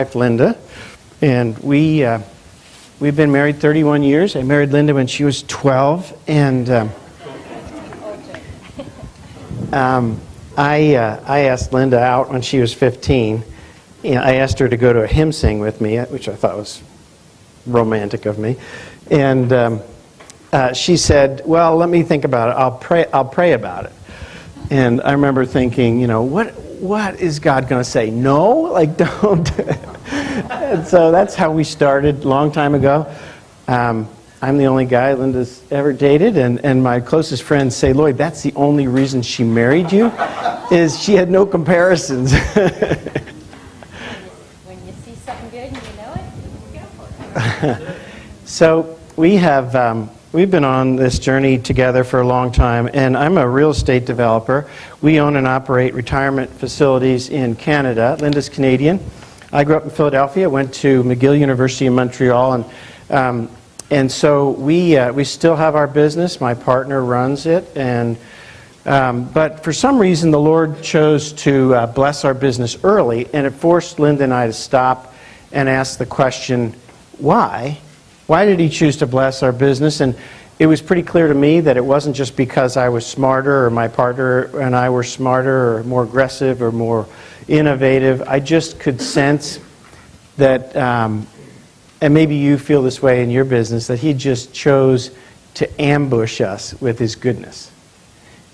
wife Linda, and we've been married 31 years. I married Linda when she was 12, and I asked Linda out when she was 15. I asked her to go to a hymn sing with me, which I thought was romantic of me, and she said, "Well, let me think about it. I'll pray about it." And I remember thinking, what is God going to say? No? Like, don't. And so that's how we started a long time ago. I'm the only guy Linda's ever dated, and my closest friends say, "Lloyd, that's the only reason she married you, is she had no comparisons." When you see something good and you know it, you go for it. So we've been on this journey together for a long time, and I'm a real estate developer. We own and operate retirement facilities in Canada. Linda's Canadian. I grew up in Philadelphia, went to McGill University in Montreal, and so we still have our business. My partner runs it, but for some reason the Lord chose to bless our business early, and it forced Linda and I to stop and ask the question, why? Why did He choose to bless our business? And it was pretty clear to me that it wasn't just because I was smarter, or my partner and I were smarter, or more aggressive, or more innovative. I just could sense that, and maybe you feel this way in your business, that He just chose to ambush us with His goodness.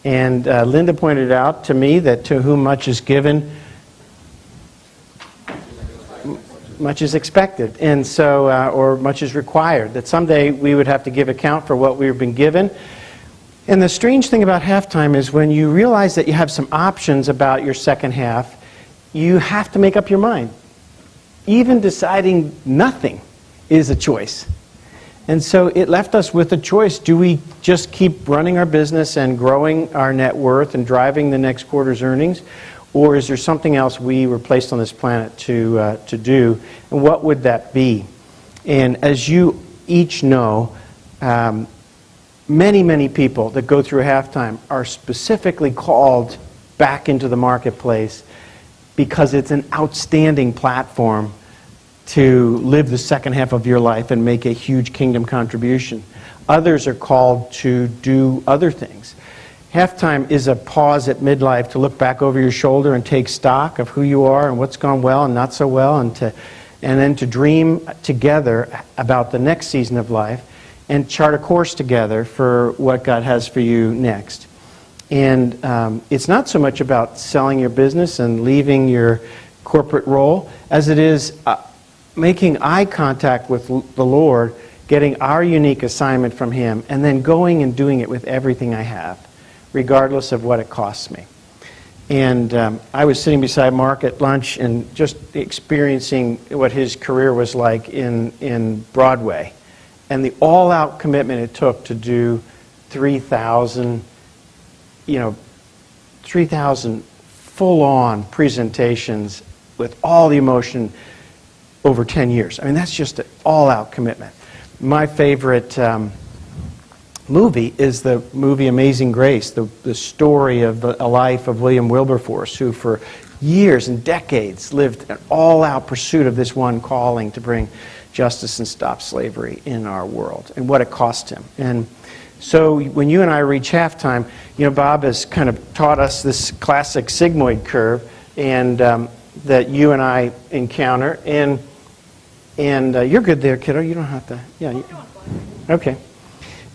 And Linda pointed out to me that to whom much is given, much is expected, and so, or much is required, that someday we would have to give account for what we've been given. And the strange thing about halftime is when you realize that you have some options about your second half, you have to make up your mind. Even deciding nothing is a choice. And so it left us with a choice. Do we just keep running our business and growing our net worth and driving the next quarter's earnings? Or is there something else we were placed on this planet to do? And what would that be? And as you each know, many, many people that go through halftime are specifically called back into the marketplace because it's an outstanding platform to live the second half of your life and make a huge kingdom contribution. Others are called to do other things. Halftime is a pause at midlife to look back over your shoulder and take stock of who you are and what's gone well and not so well, and then to dream together about the next season of life and chart a course together for what God has for you next. And it's not so much about selling your business and leaving your corporate role as it is making eye contact with the Lord, getting our unique assignment from Him, and then going and doing it with everything I have, regardless of what it costs me. And I was sitting beside Mark at lunch and just experiencing what his career was like in Broadway, and the all-out commitment it took to do 3,000 full-on presentations with all the emotion over 10 years. I mean, that's just an all-out commitment. My favorite movie is the movie Amazing Grace, the story of a life of William Wilberforce, who for years and decades lived an all-out pursuit of this one calling to bring justice and stop slavery in our world, and what it cost him. And so when you and I reach halftime, Bob has kind of taught us this classic sigmoid curve, and that you and I encounter, and you're good there, kiddo. You don't have to. Yeah. Okay.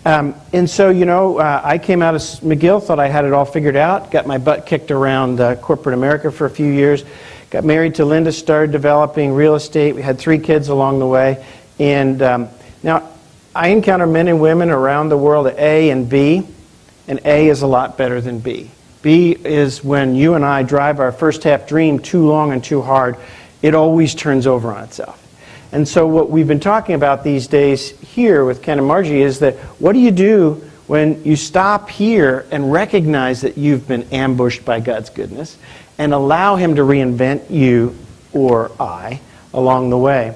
And so, I came out of McGill, thought I had it all figured out, got my butt kicked around corporate America for a few years, got married to Linda, started developing real estate. We had 3 kids along the way. And now I encounter men and women around the world at A and B, and A is a lot better than B. B is when you and I drive our first half dream too long and too hard, it always turns over on itself. And so what we've been talking about these days here with Ken and Margie is that what do you do when you stop here and recognize that you've been ambushed by God's goodness and allow Him to reinvent you or I along the way?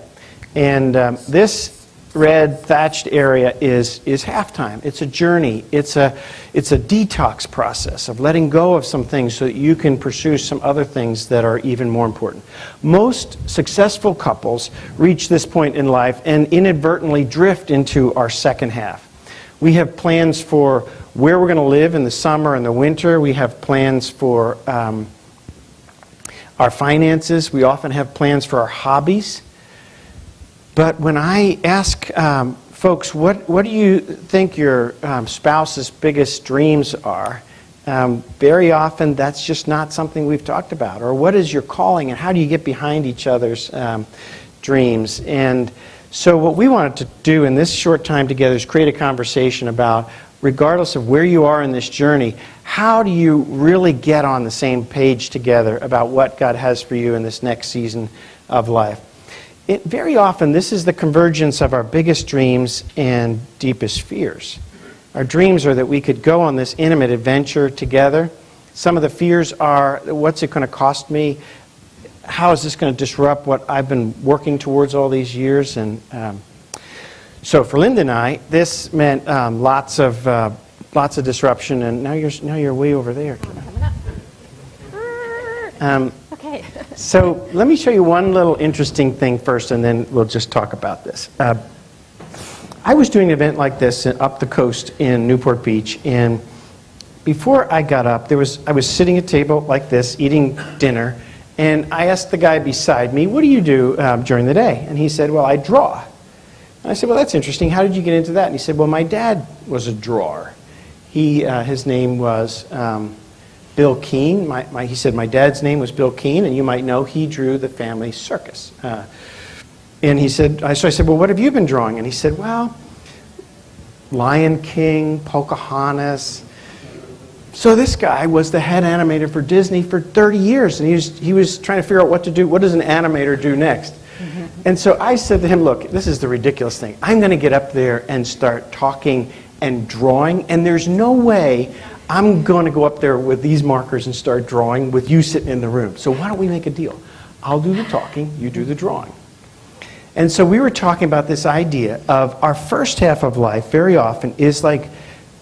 And this red thatched area is halftime. It's a journey. It's a detox process of letting go of some things so that you can pursue some other things that are even more important. Most successful couples reach this point in life and inadvertently drift into our second half. We have plans for where we're going to live in the summer and the winter. We have plans for our finances. We often have plans for our hobbies. But when I ask folks, what do you think your spouse's biggest dreams are? Very often that's just not something we've talked about. Or what is your calling and how do you get behind each other's dreams? And so what we wanted to do in this short time together is create a conversation about, regardless of where you are in this journey, how do you really get on the same page together about what God has for you in this next season of life? Very often, this is the convergence of our biggest dreams and deepest fears. Our dreams are that we could go on this intimate adventure together. Some of the fears are, what's it going to cost me? How is this going to disrupt what I've been working towards all these years? And so for Linda and I, this meant lots of disruption. And now you're way over there. Okay. So let me show you one little interesting thing first, and then we'll just talk about this. I was doing an event like this up the coast in Newport Beach, and before I got up, I was sitting at a table like this, eating dinner, and I asked the guy beside me, "What do you do during the day?" And he said, "Well, I draw." And I said, "Well, that's interesting. How did you get into that?" And he said, "Well, my dad was a drawer. His name was Bill Keene." He said, "My dad's name was Bill Keene, and you might know he drew the family circus." And he said, so I said, "Well, what have you been drawing?" And he said, "Well, Lion King, Pocahontas." So this guy was the head animator for Disney for 30 years, and he was trying to figure out what to do. What does an animator do next? Mm-hmm. And so I said to him, "Look, this is the ridiculous thing. I'm going to get up there and start talking and drawing, and there's no way I'm going to go up there with these markers and start drawing with you sitting in the room. So why don't we make a deal? I'll do the talking, you do the drawing." And so we were talking about this idea of our first half of life very often is like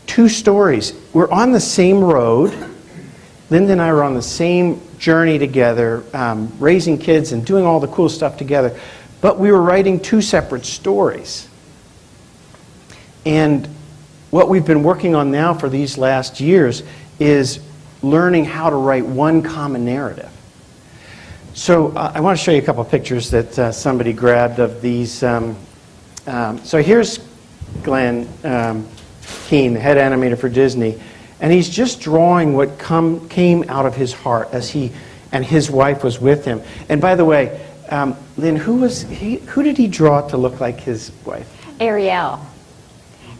two stories. We're on the same road. Linda and I were on the same journey together, raising kids and doing all the cool stuff together. But we were writing two separate stories. And what we've been working on now for these last years is learning how to write one common narrative. So I want to show you a couple of pictures that somebody grabbed of these. So here's Glenn Keene, the head animator for Disney, and he's just drawing what came out of his heart as he and his wife was with him. And by the way, Lynn, who did he draw to look like his wife? Ariel.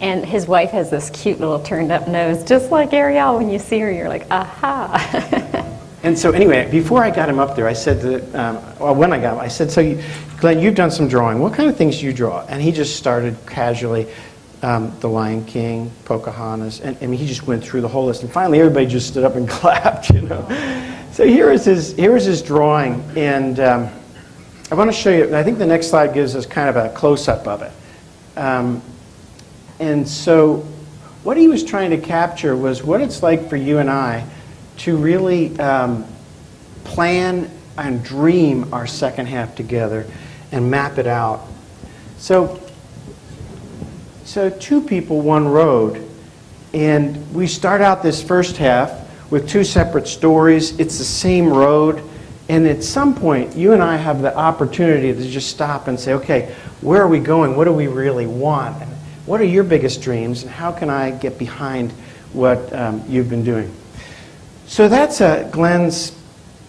And his wife has this cute little turned up nose, just like Ariel. When you see her, you're like, aha. And so anyway, before I got him up there, I said when I got him, I said, "So Glenn, you've done some drawing. What kind of things do you draw?" And he just started casually, the Lion King, Pocahontas, and he just went through the whole list. And finally, everybody just stood up and clapped, you know. So here was his drawing, and I want to show you. I think the next slide gives us kind of a close-up of it. And so what he was trying to capture was what it's like for you and I to really plan and dream our second half together and map it out. So two people, one road. And we start out this first half with two separate stories. It's the same road. And at some point, you and I have the opportunity to just stop and say, okay, where are we going? What do we really want? And what are your biggest dreams? And how can I get behind what you've been doing? So that's Glenn's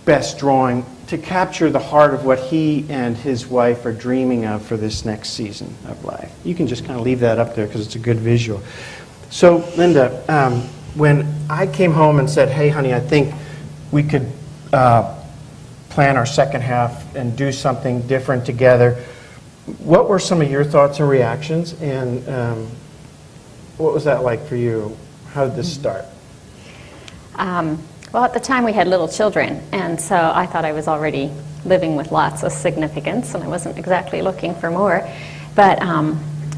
best drawing to capture the heart of what he and his wife are dreaming of for this next season of life. You can just kind of leave that up there because it's a good visual. So, Linda, when I came home and said, "Hey, honey, I think we could plan our second half and do something different together," what were some of your thoughts and reactions? And what was that like for you? How did this start? Well, at the time we had little children, and so I thought I was already living with lots of significance, and I wasn't exactly looking for more. But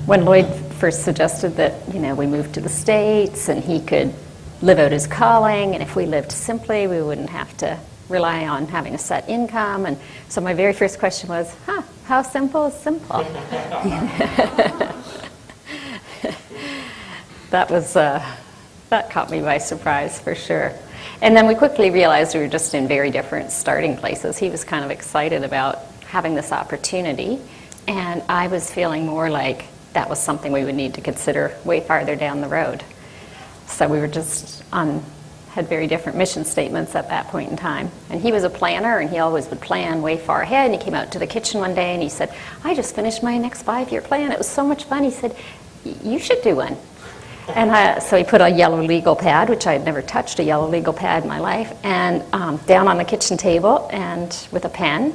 when Lloyd first suggested that, we moved to the States and he could live out his calling, and if we lived simply, we wouldn't have to rely on having a set income. And so my very first question was, how simple is simple? That caught me by surprise for sure. And then we quickly realized we were just in very different starting places. He was kind of excited about having this opportunity, and I was feeling more like that was something we would need to consider way farther down the road. So we were just had very different mission statements at that point in time. And he was a planner, and he always would plan way far ahead. And he came out to the kitchen one day and he said, I just finished my next 5-year plan. It was so much fun. He said, you should do one. And so he put a yellow legal pad, which I had never touched a yellow legal pad in my life, and down on the kitchen table and with a pen.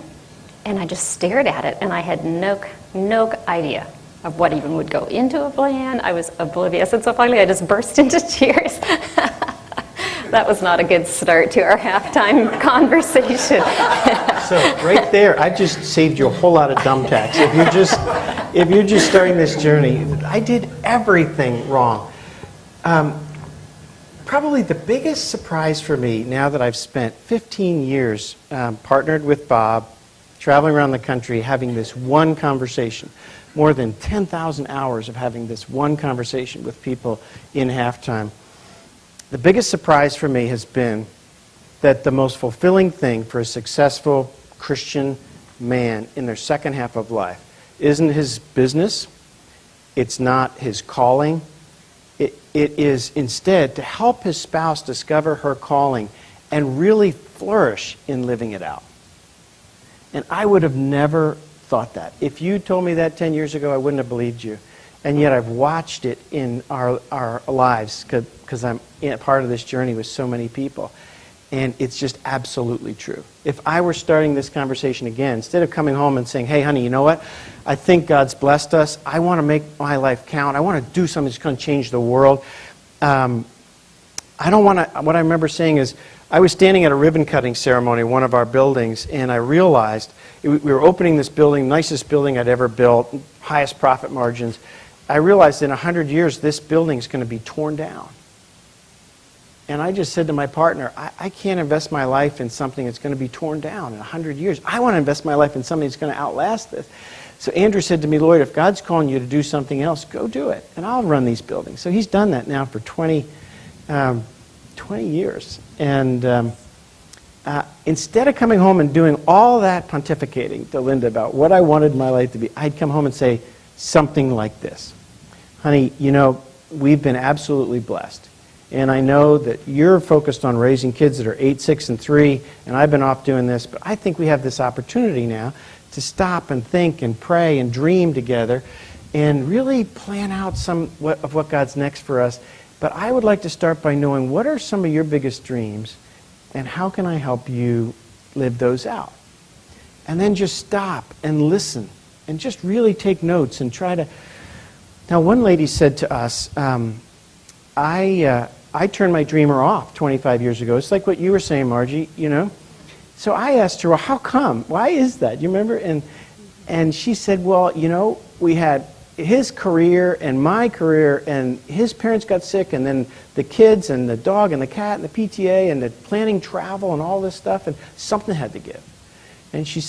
And I just stared at it, and I had no idea of what even would go into a plan. I was oblivious, and so finally I just burst into tears. That was not a good start to our halftime conversation. So right there, I just saved you a whole lot of thumbtacks. If you're just starting this journey, I did everything wrong. Probably the biggest surprise for me, now that I've spent 15 years partnered with Bob, traveling around the country, having this one conversation, more than 10,000 hours of having this one conversation with people in halftime. The biggest surprise for me has been that the most fulfilling thing for a successful Christian man in their second half of life isn't his business, it's not his calling, it is instead to help his spouse discover her calling and really flourish in living it out. And I would have never thought that. If you told me that 10 years ago, I wouldn't have believed you. And yet I've watched it in our lives because I'm part of this journey with so many people. And it's just absolutely true. If I were starting this conversation again, instead of coming home and saying, hey, honey, you know what? I think God's blessed us. I want to make my life count. I want to do something that's going to change the world. I don't want to, what I remember saying is, I was standing at a ribbon cutting ceremony in one of our buildings, and I realized we were opening this building, nicest building I'd ever built, highest profit margins. I realized in 100 years, this building is going to be torn down. And I just said to my partner, I can't invest my life in something that's going to be torn down in 100 years. I want to invest my life in something that's going to outlast this. So Andrew said to me, Lloyd, if God's calling you to do something else, go do it, and I'll run these buildings. So he's done that now for 20 years. And instead of coming home and doing all that pontificating to Linda about what I wanted my life to be, I'd come home and say something like this. Honey, we've been absolutely blessed. And I know that you're focused on raising kids that are 8, 6, and 3, and I've been off doing this, but I think we have this opportunity now to stop and think and pray and dream together and really plan out some of what God's next for us. But I would like to start by knowing what are some of your biggest dreams and how can I help you live those out? And then just stop and listen and just really take notes and try to... Now, one lady said to us, I turned my dreamer off 25 years ago. It's like what you were saying, Margie, So I asked her, well, how come? Why is that? You remember? And she said, well, we had his career and my career, and his parents got sick, and then the kids and the dog and the cat and the PTA and the planning travel and all this stuff, and something had to give. And she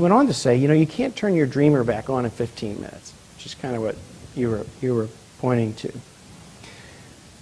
went on to say, you can't turn your dreamer back on in 15 minutes, which is kind of what you were pointing to.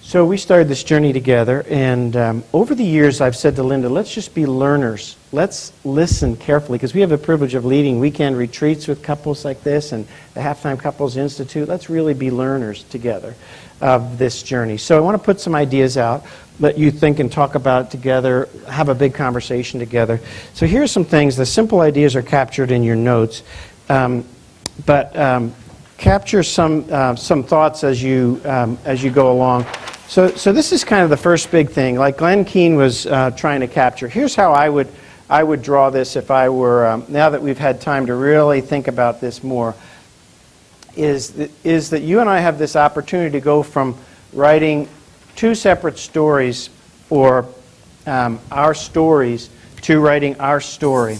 So we started this journey together, and over the years I've said to Linda, let's just be learners. Let's listen carefully, because we have the privilege of leading weekend retreats with couples like this and the Halftime Couples Institute. Let's really be learners together of this journey. So I want to put some ideas out, let you think and talk about it together, have a big conversation together. So here's some things. The simple ideas are captured in your notes, but capture some thoughts as you go along. So this is kind of the first big thing, like Glenn Keane was trying to capture. Here's how I would draw this if I were, now that we've had time to really think about this more, is that you and I have this opportunity to go from writing two separate stories, or our stories, to writing our story.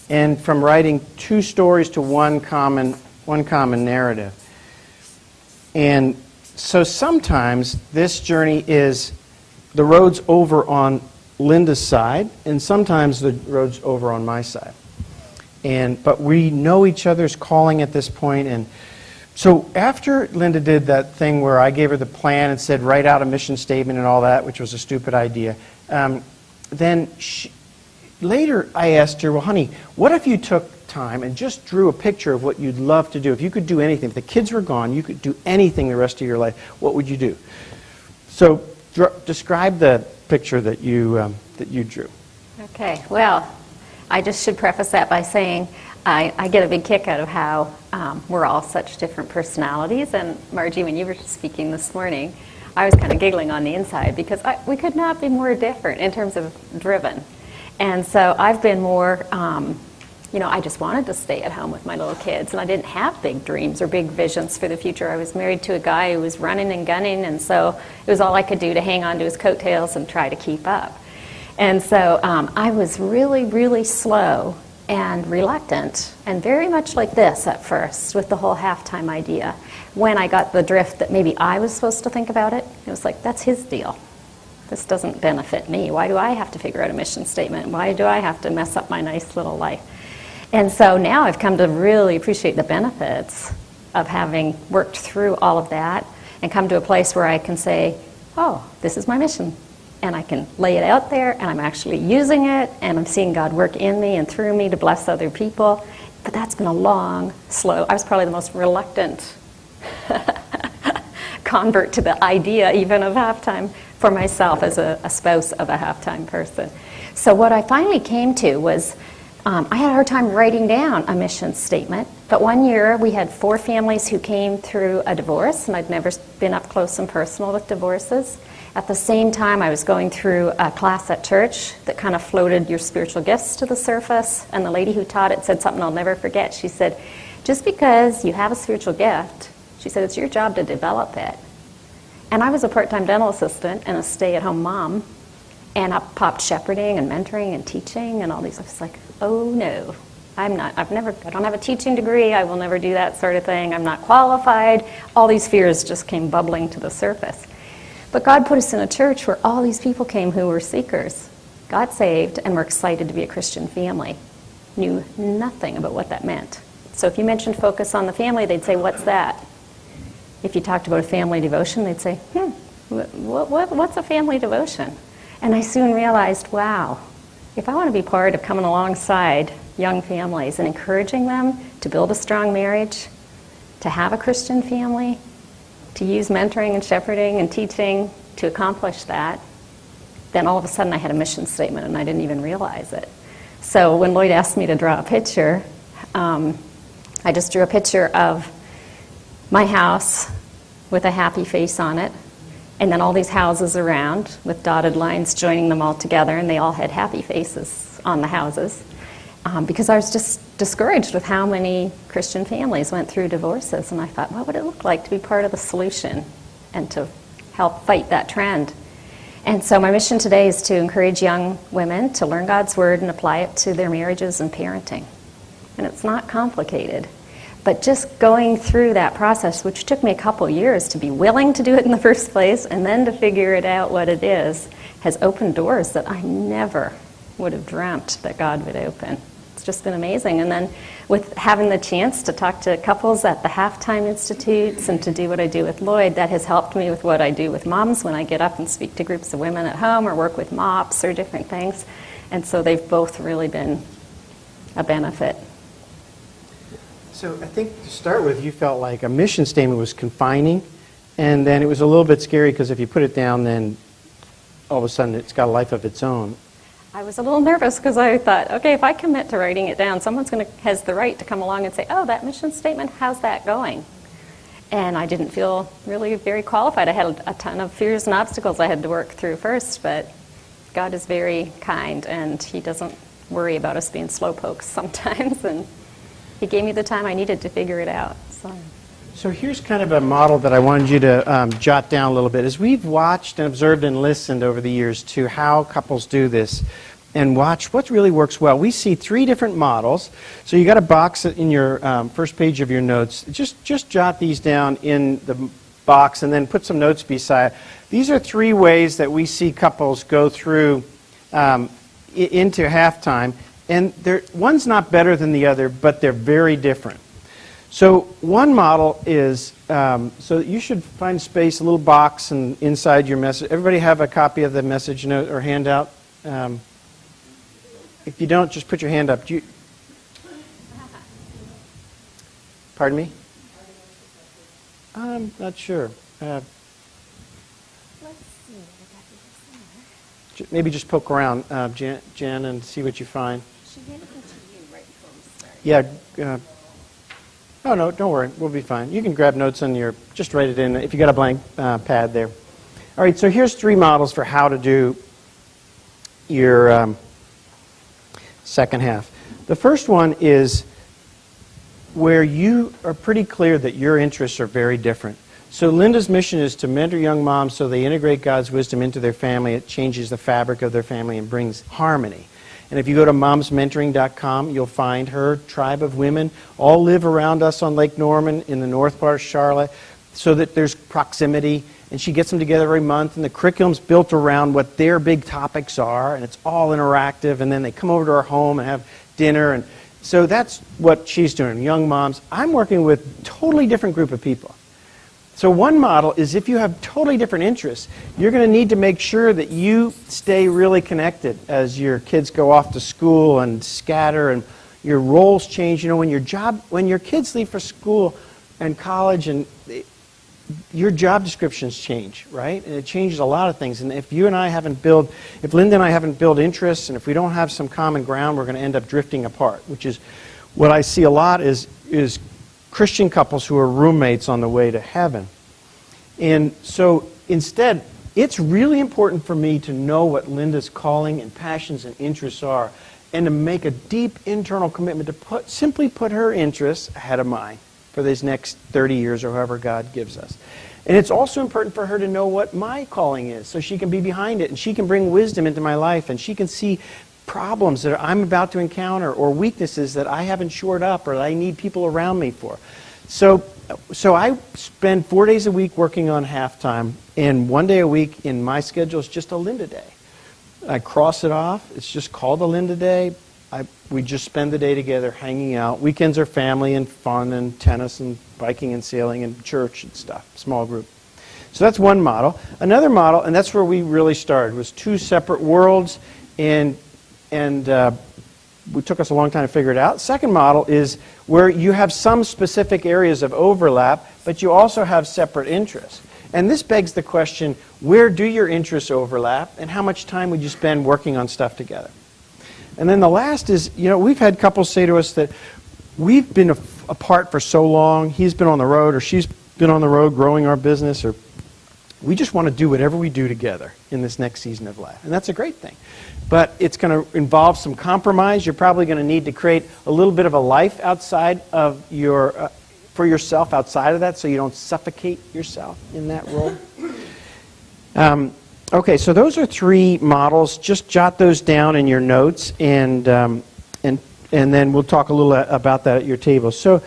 and from writing two stories to one common narrative. And so sometimes this journey is the road's over on Linda's side, and sometimes the road's over on my side. But we know each other's calling at this point, and so after Linda did that thing where I gave her the plan and said write out a mission statement and all that, which was a stupid idea, then later I asked her, well, honey, what if you took time and just drew a picture of what you'd love to do? If you could do anything, if the kids were gone, you could do anything the rest of your life, what would you do? So describe the picture that you drew. Okay, well, I just should preface that by saying I get a big kick out of how we're all such different personalities. And Margie, when you were speaking this morning, I was kind of giggling on the inside because we could not be more different in terms of driven. And so I've been more, I just wanted to stay at home with my little kids, and I didn't have big dreams or big visions for the future. I was married to a guy who was running and gunning, and so it was all I could do to hang on to his coattails and try to keep up. And so I was really, really slow and reluctant, and very much like this at first with the whole halftime idea. When I got the drift that maybe I was supposed to think about it, it was like, that's his deal. This doesn't benefit me. Why do I have to figure out a mission statement? Why do I have to mess up my nice little life? And so now I've come to really appreciate the benefits of having worked through all of that and come to a place where I can say, oh, this is my mission. And I can lay it out there, and I'm actually using it, and I'm seeing God work in me and through me to bless other people. But that's been a long, slow, I was probably the most reluctant convert to the idea even of halftime for myself as a spouse of a halftime person. So what I finally came to was I had a hard time writing down a mission statement, but one year we had 4 families who came through a divorce, and I'd never been up close and personal with divorces. At the same time, I was going through a class at church that kind of floated your spiritual gifts to the surface, and the lady who taught it said something I'll never forget. She said, just because you have a spiritual gift, she said, it's your job to develop it. And I was a part-time dental assistant and a stay-at-home mom, and up popped shepherding and mentoring and teaching and all these. I was like, oh no, I don't have a teaching degree, I will never do that sort of thing, I'm not qualified. All these fears just came bubbling to the surface. But God put us in a church where all these people came who were seekers, got saved, and were excited to be a Christian family. Knew nothing about what that meant. So if you mentioned focus on the family, they'd say, what's that? If you talked about a family devotion, they'd say, what's a family devotion? And I soon realized, wow, if I want to be part of coming alongside young families and encouraging them to build a strong marriage, to have a Christian family, to use mentoring and shepherding and teaching to accomplish that, then all of a sudden I had a mission statement and I didn't even realize it. So when Lloyd asked me to draw a picture, I just drew a picture of my house with a happy face on it, and then all these houses around with dotted lines joining them all together, and they all had happy faces on the houses. Because I was just discouraged with how many Christian families went through divorces, and I thought, what would it look like to be part of the solution and to help fight that trend? And so my mission today is to encourage young women to learn God's Word and apply it to their marriages and parenting. And it's not complicated, but just going through that process, which took me a couple years to be willing to do it in the first place and then to figure it out what it is, has opened doors that I never would have dreamt that God would open. It's just been amazing. And then with having the chance to talk to couples at the halftime institutes and to do what I do with Lloyd, that has helped me with what I do with moms when I get up and speak to groups of women at home or work with MOPS or different things. And so they've both really been a benefit. So I think to start with, you felt like a mission statement was confining, and then it was a little bit scary because if you put it down, then all of a sudden it's got a life of its own. I was a little nervous because I thought, okay, if I commit to writing it down, someone's has the right to come along and say, oh, that mission statement, how's that going? And I didn't feel really very qualified. I had a ton of fears and obstacles I had to work through first, but God is very kind, and He doesn't worry about us being slowpokes sometimes, and He gave me the time I needed to figure it out. So here's kind of a model that I wanted you to jot down a little bit. As we've watched and observed and listened over the years to how couples do this, and watch what really works well. We see 3 different models. So you got a box in your first page of your notes. Just jot these down in the box and then put some notes beside. These are 3 ways that we see couples go through into halftime. And one's not better than the other, but they're very different. So one model is, so you should find space, a little box inside your message. Everybody have a copy of the message note or handout? If you don't, just put your hand up. Pardon me? I'm not sure. Maybe just poke around, Jan, and see what you find. She handed them to you right before we started. Yeah. Oh, no, don't worry. We'll be fine. You can grab notes on just write it in if you got a blank pad there. All right, so here's 3 models for how to do your second half. The first one is where you are pretty clear that your interests are very different. So Linda's mission is to mentor young moms so they integrate God's wisdom into their family. It changes the fabric of their family and brings harmony. And if you go to momsmentoring.com, you'll find her tribe of women all live around us on Lake Norman in the north part of Charlotte so that there's proximity. And she gets them together every month, and the curriculum's built around what their big topics are, and it's all interactive. And then they come over to our home and have dinner. And so that's what she's doing, young moms. I'm working with a totally different group of people. So one model is if you have totally different interests, you're going to need to make sure that you stay really connected as your kids go off to school and scatter and your roles change. You know, when your kids leave for school and college, and your job descriptions change, right? And it changes a lot of things. And if Linda and I haven't built interests, and if we don't have some common ground, we're going to end up drifting apart, which is what I see a lot is Christian couples who are roommates on the way to heaven. And so instead, it's really important for me to know what Linda's calling and passions and interests are, and to make a deep internal commitment to simply put her interests ahead of mine for these next 30 years or however God gives us. And it's also important for her to know what my calling is so she can be behind it and she can bring wisdom into my life and she can see problems that I'm about to encounter or weaknesses that I haven't shored up or that I need people around me for. So I spend 4 days a week working on halftime, and 1 day a week in my schedule is just a Linda day. I cross it off. It's just called a Linda day. We just spend the day together hanging out. Weekends are family and fun and tennis and biking and sailing and church and stuff, small group. So that's one model. Another model, and that's where we really started, was 2 separate worlds, and it took us a long time to figure it out. Second model is where you have some specific areas of overlap, but you also have separate interests. And this begs the question, where do your interests overlap, and how much time would you spend working on stuff together? And then the last is, we've had couples say to us that we've been apart for so long, he's been on the road or she's been on the road growing our business, or we just want to do whatever we do together in this next season of life. And that's a great thing. But it's going to involve some compromise. You're probably going to need to create a little bit of a life outside of for yourself outside of that so you don't suffocate yourself in that role. Okay, so those are 3 models. Just jot those down in your notes, and then we'll talk a little about that at your table. So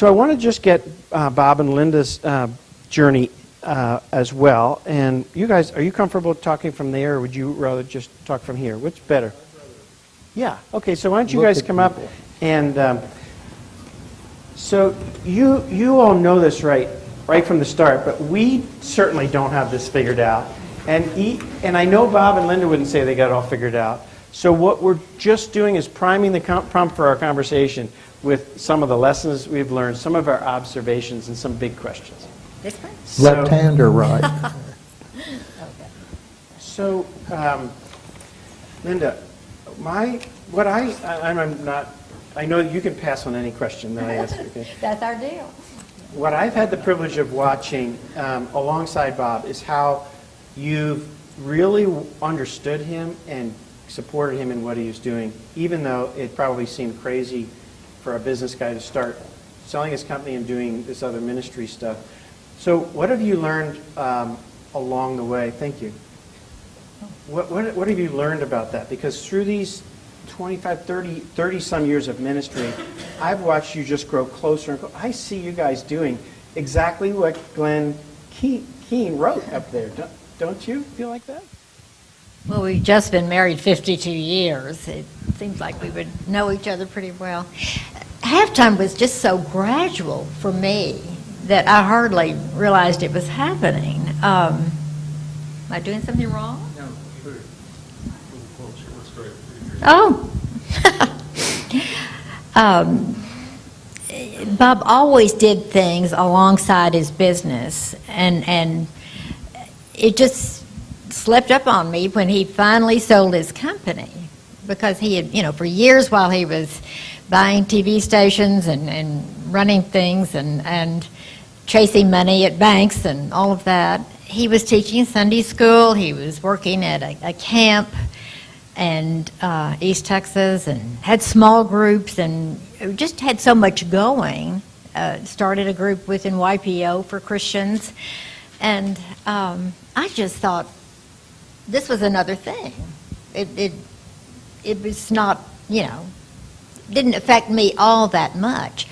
I want to just get Bob and Linda's journey as well. And you guys, are you comfortable talking from there, or would you rather just talk from here? What's better? Yeah. Okay. So why don't you guys come up and so you all know this right from the start, but we certainly don't have this figured out. And I know Bob and Linda wouldn't say they got it all figured out. So what we're just doing is priming the prompt for our conversation with some of the lessons we've learned, some of our observations, and some big questions. This one? Left hand or right? Okay. So, Linda, I know you can pass on any question that I ask you. Okay? That's our deal. What I've had the privilege of watching alongside Bob is how you've really understood him and supported him in what he was doing, even though it probably seemed crazy for a business guy to start selling his company and doing this other ministry stuff. So what have you learned along the way? Thank you. What have you learned about that? Because through these 25, 30 some years of ministry, I've watched you just grow closer and closer. I see you guys doing exactly what Glenn Keane wrote up there. Don't you feel like that? Well, we've just been married 52 years. It seems like we would know each other pretty well. Halftime was just so gradual for me that I hardly realized it was happening. Am I doing something wrong? No, sure. A little closer. Let's go ahead. Oh. Bob always did things alongside his business, and it just slipped up on me when he finally sold his company, because he had, for years while he was buying TV stations and running things and chasing money at banks and all of that, he was teaching Sunday school, he was working at a camp and East Texas, and had small groups, and just had so much going. Started a group within YPO for Christians, and I just thought this was another thing. It was not, didn't affect me all that much.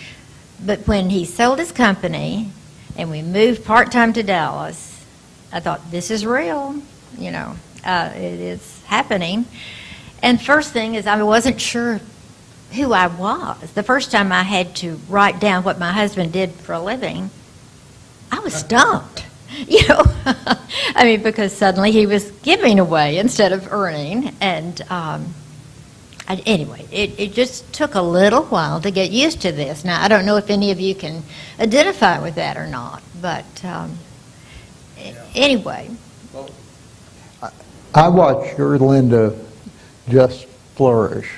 But when he sold his company and we moved part-time to Dallas, I thought, this is real, it is happening. And first thing is, I wasn't sure who I was. The first time I had to write down what my husband did for a living, I was stumped, because suddenly he was giving away instead of earning. And anyway, it just took a little while to get used to this. Now, I don't know if any of you can identify with that or not, but anyway. I watched your Linda just flourish.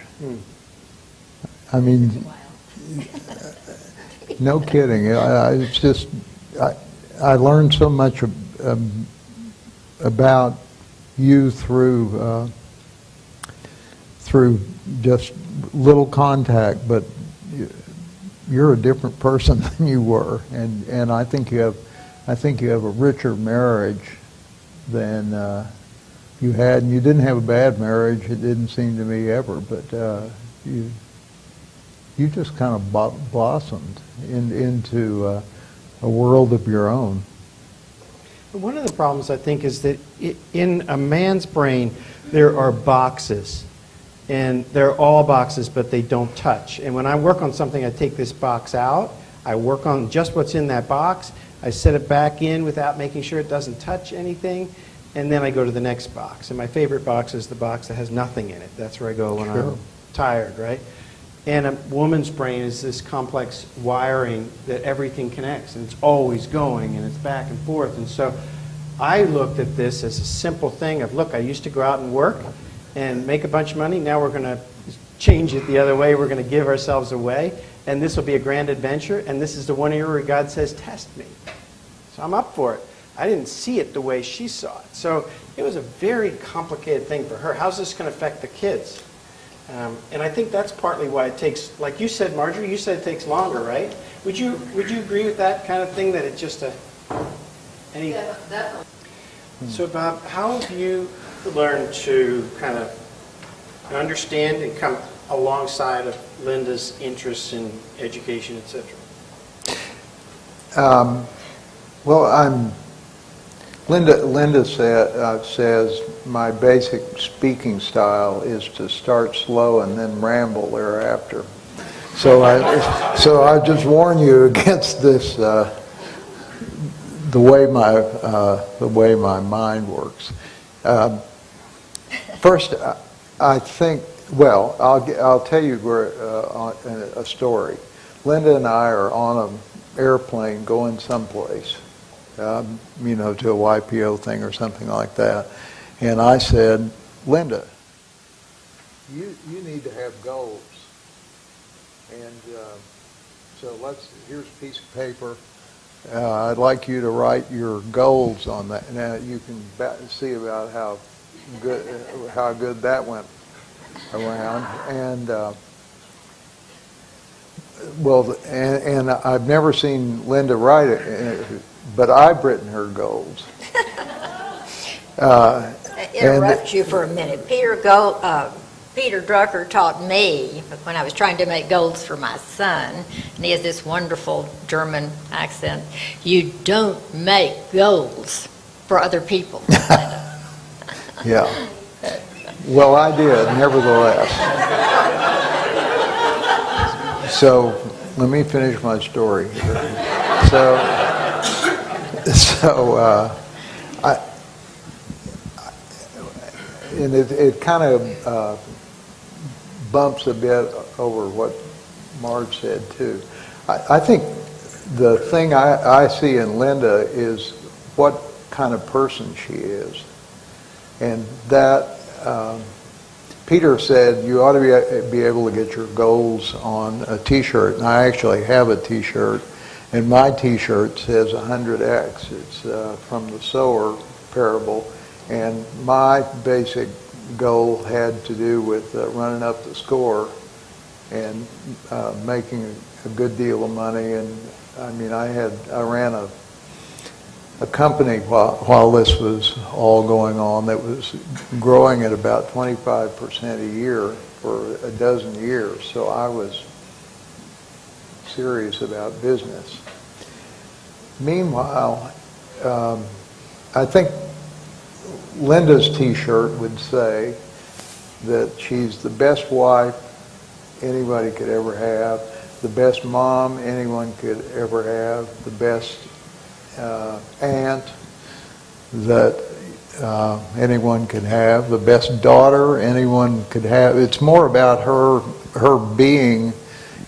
I mean, no kidding. I learned so much about you through just little contact, but you're a different person than you were, and I think you have a richer marriage than you had, and you didn't have a bad marriage. It didn't seem to me ever, but you just kind of blossomed into a world of your own. One of the problems, I think, is that in a man's brain, there are boxes. And they're all boxes, but they don't touch. And when I work on something, I take this box out. I work on just what's in that box. I set it back in without making sure it doesn't touch anything. And then I go to the next box. And my favorite box is the box that has nothing in it. That's where I go when I'm tired, right? And a woman's brain is this complex wiring that everything connects, and it's always going, and it's back and forth. And so I looked at this as a simple thing of, look, I used to go out and work and make a bunch of money. Now we're going to change it the other way. We're going to give ourselves away, and this will be a grand adventure, and this is the one area where God says, test me. So I'm up for it. I didn't see it the way she saw it. So it was a very complicated thing for her. How's this going to affect the kids? And I think that's partly why it takes, like you said, Marjorie, you said it takes longer, right? Would you agree with that kind of thing, that it's just Yeah, definitely. So Bob, how have you learned to kind of understand and come alongside of Linda's interests in education, etc.? Linda says my basic speaking style is to start slow and then ramble thereafter. So I just warn you against this. The way my mind works. First, I think. Well, I'll tell you a story. Linda and I are on an airplane going someplace. To a YPO thing or something like that. And I said, Linda, you need to have goals. And so here's a piece of paper. I'd like you to write your goals on that. Now you can see about how good that went around. And and I've never seen Linda write it. But I've written her goals. It interrupt you for a minute. Peter Drucker taught me when I was trying to make golds for my son, and he has this wonderful German accent. You don't make golds for other people. Yeah. Well, I did, nevertheless. So let me finish my story. And it kind of bumps a bit over what Marge said too. I think the thing I see in Linda is what kind of person she is. And that, Peter said you ought to be able to get your goals on a t-shirt. And I actually have a t-shirt, and my t-shirt says 100X. It's from the sower parable. And my basic goal had to do with running up the score and making a good deal of money. And I mean, I ran a company while this was all going on that was growing at about 25% a year for a dozen years. So I was serious about business. Meanwhile, I think Linda's t-shirt would say that she's the best wife anybody could ever have, the best mom anyone could ever have, the best aunt that anyone could have, the best daughter anyone could have. It's more about her being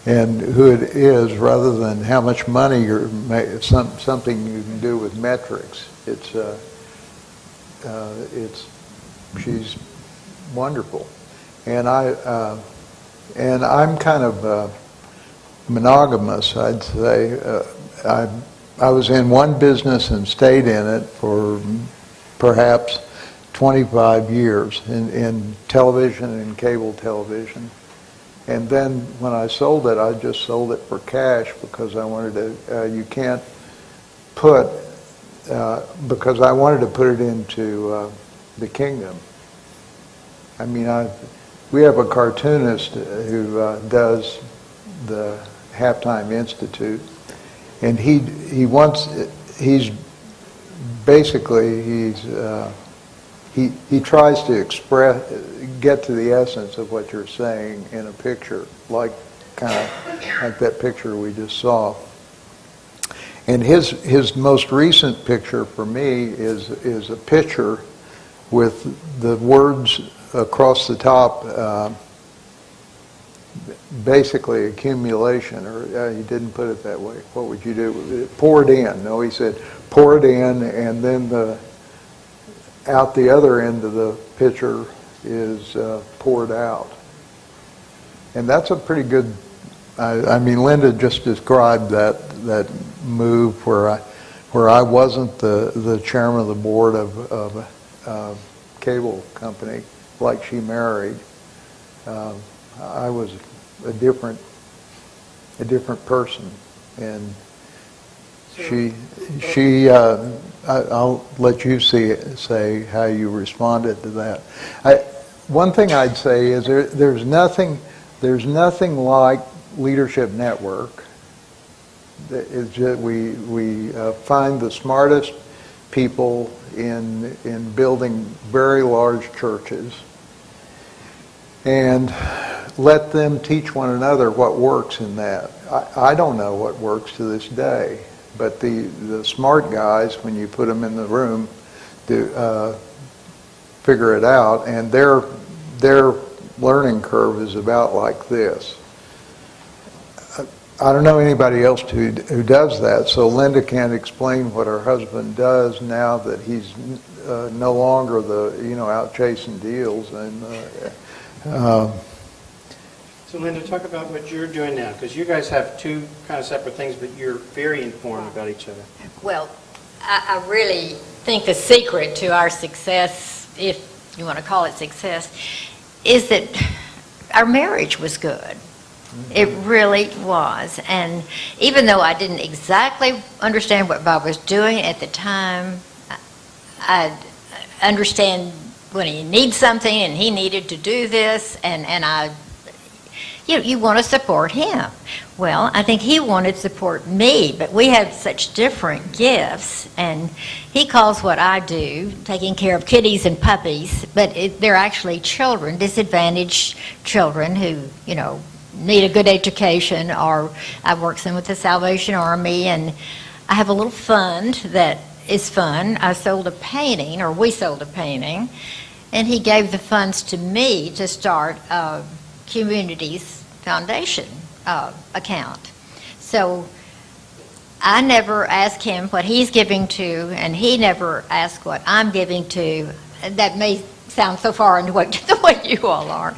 and who it is rather than how much money something you can do with metrics. She's wonderful, and I'm kind of monogamous, I'd say. I was in one business and stayed in it for perhaps 25 years in television and cable television. And then when I sold it, I just sold it for cash because I wanted to, because I wanted to put it into the kingdom. I mean, we have a cartoonist who does the Halftime Institute, and he tries to get to the essence of what you're saying in a picture, like that picture we just saw. And his most recent picture for me is a picture with the words across the top, basically accumulation, or he didn't put it that way. What would you do? Pour it in. No, he said pour it in, and then out the other end of the pitcher is poured out. And that's a pretty good, I mean, Linda just described that move where I wasn't the chairman of the board of a cable company like she married. I was a different person, and I'll let you say how you responded to that. One thing I'd say is there's nothing like Leadership Network. It's just, we find the smartest people in building very large churches and let them teach one another what works in that. I don't know what works to this day, but the smart guys, when you put them in the room, do figure it out, and their learning curve is about like this. I don't know anybody else who does that, so Linda can't explain what her husband does now that he's no longer out chasing deals. And So Linda, talk about what you're doing now, because you guys have two kind of separate things, but you're very informed about each other. Well, I really think the secret to our success, if you want to call it success, is that our marriage was good. It really was. And even though I didn't exactly understand what Bob was doing at the time, I understand when he needs something and he needed to do this, and you want to support him. Well, I think he wanted to support me, but we have such different gifts, and he calls what I do taking care of kitties and puppies, but they're actually children, disadvantaged children who, need a good education, or I work some with the Salvation Army, and I have a little fund that is fun. I sold a painting, or we sold a painting, and he gave the funds to me to start a Communities Foundation account. So I never ask him what he's giving to, and he never asks what I'm giving to. That may sound so far into what the way you all are,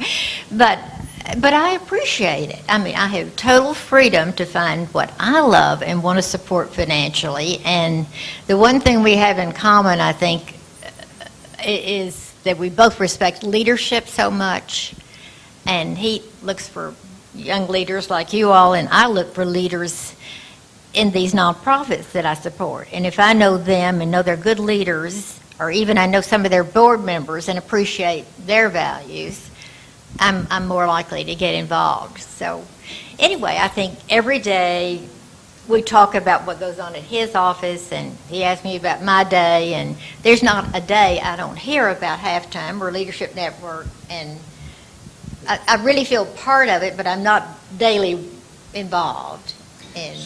but I appreciate it. I mean, I have total freedom to find what I love and want to support financially. And the one thing we have in common, I think, is that we both respect leadership so much. And he looks for young leaders like you all, and I look for leaders in these nonprofits that I support. And if I know them and know they're good leaders, or even I know some of their board members and appreciate their values, I'm more likely to get involved. So anyway, I think every day we talk about what goes on at his office, and he asks me about my day, and there's not a day I don't hear about Halftime or Leadership Network, and I really feel part of it, but I'm not daily involved. And,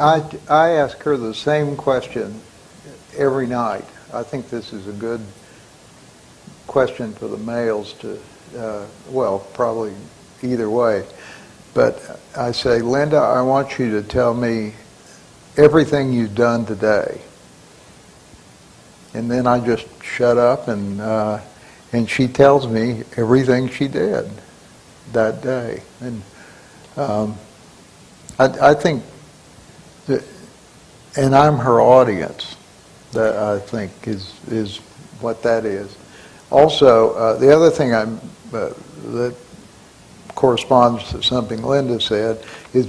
I ask her the same question every night. I think this is a good question for the males to, probably either way. But I say, Linda, I want you to tell me everything you've done today. And then I just shut up, and she tells me everything she did that day. And I think that, and I'm her audience, that I think is what that is. Also, the other thing that corresponds to something Linda said is,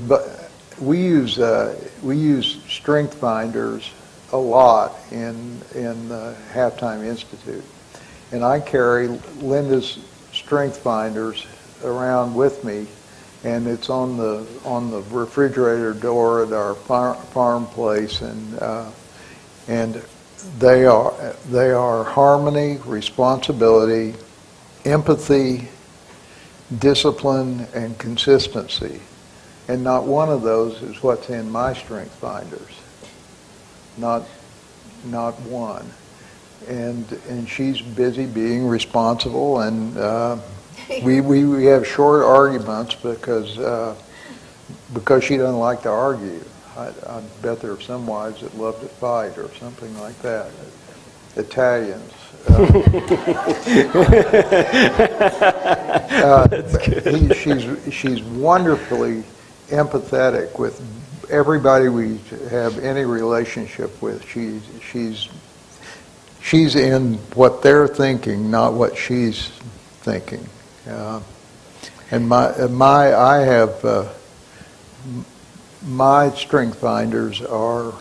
we use strength finders a lot in the Halftime Institute, and I carry Linda's strength finders around with me, and it's on the refrigerator door at our farm place, and they are harmony, responsibility, empathy, discipline, and consistency. And not one of those is what's in my strength finders. Not one. And she's busy being responsible, and we have short arguments because she doesn't like to argue. I bet there are some wives that love to fight or something like that. Italians. She's wonderfully empathetic with everybody we have any relationship with. She's in what they're thinking, not what she's thinking. And my strength finders are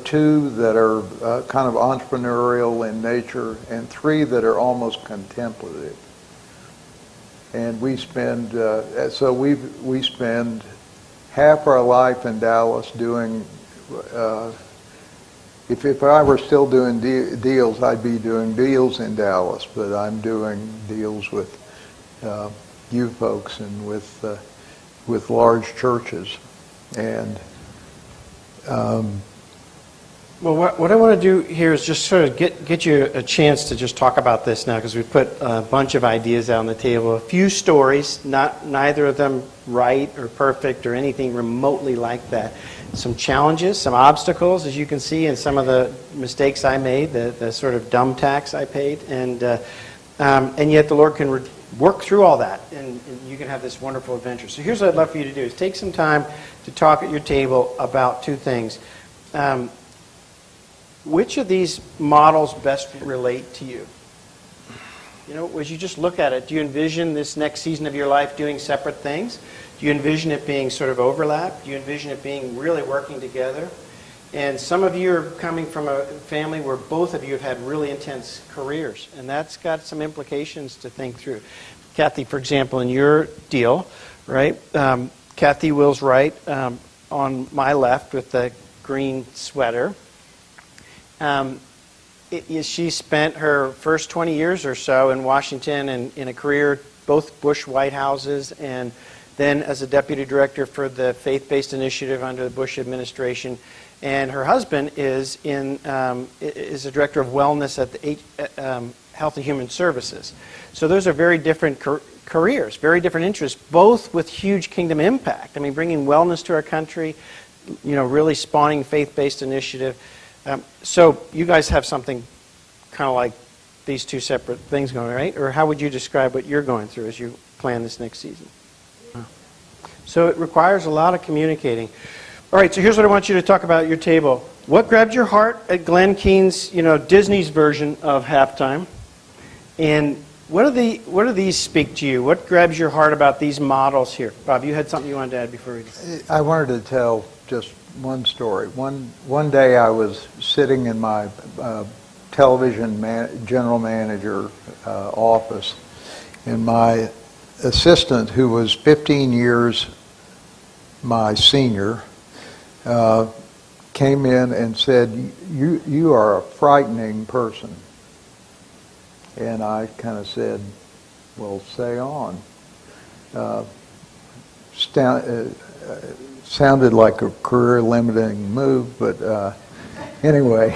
two that are kind of entrepreneurial in nature, and three that are almost contemplative. And we spend we spend half our life in Dallas doing. If I were still doing deals, I'd be doing deals in Dallas, but I'm doing deals with you folks and with large churches. And well, what I want to do here is just sort of get you a chance to just talk about this now, because we put a bunch of ideas out on the table, a few stories, neither of them right or perfect or anything remotely like that. Some challenges, some obstacles, as you can see, and some of the mistakes I made, the sort of dumb tax I paid, and yet the Lord can work through all that, and you can have this wonderful adventure. So here's what I'd love for you to do, is take some time to talk at your table about two things. Which of these models best relate to you? You know, as you just look at it, do you envision this next season of your life doing separate things? Do you envision it being sort of overlap? Do you envision it being really working together? And some of you are coming from a family where both of you have had really intense careers, and that's got some implications to think through. Kathy, for example, in your deal, right? Kathy Wills Wright on my left with the green sweater. She spent her first 20 years or so in Washington and in a career, both Bush White Houses, and then as a deputy director for the faith-based initiative under the Bush administration. And her husband is a director of wellness at the Health and Human Services. So those are very different careers, very different interests, both with huge kingdom impact. I mean, bringing wellness to our country, really spawning faith-based initiative. So you guys have something kind of like these two separate things going, right? Or how would you describe what you're going through as you plan this next season? So it requires a lot of communicating. All right, so here's what I want you to talk about at your table. What grabbed your heart at Glenn Keane's, Disney's version of Halftime? And what do these speak to you? What grabs your heart about these models here? Bob, you had something you wanted to add before we do. I wanted to tell just one story. One day I was sitting in my television general manager office, and my assistant, who was 15 years my senior, came in and said, you are a frightening person. And I kind of said, well, say on. Sounded like a career-limiting move, but anyway,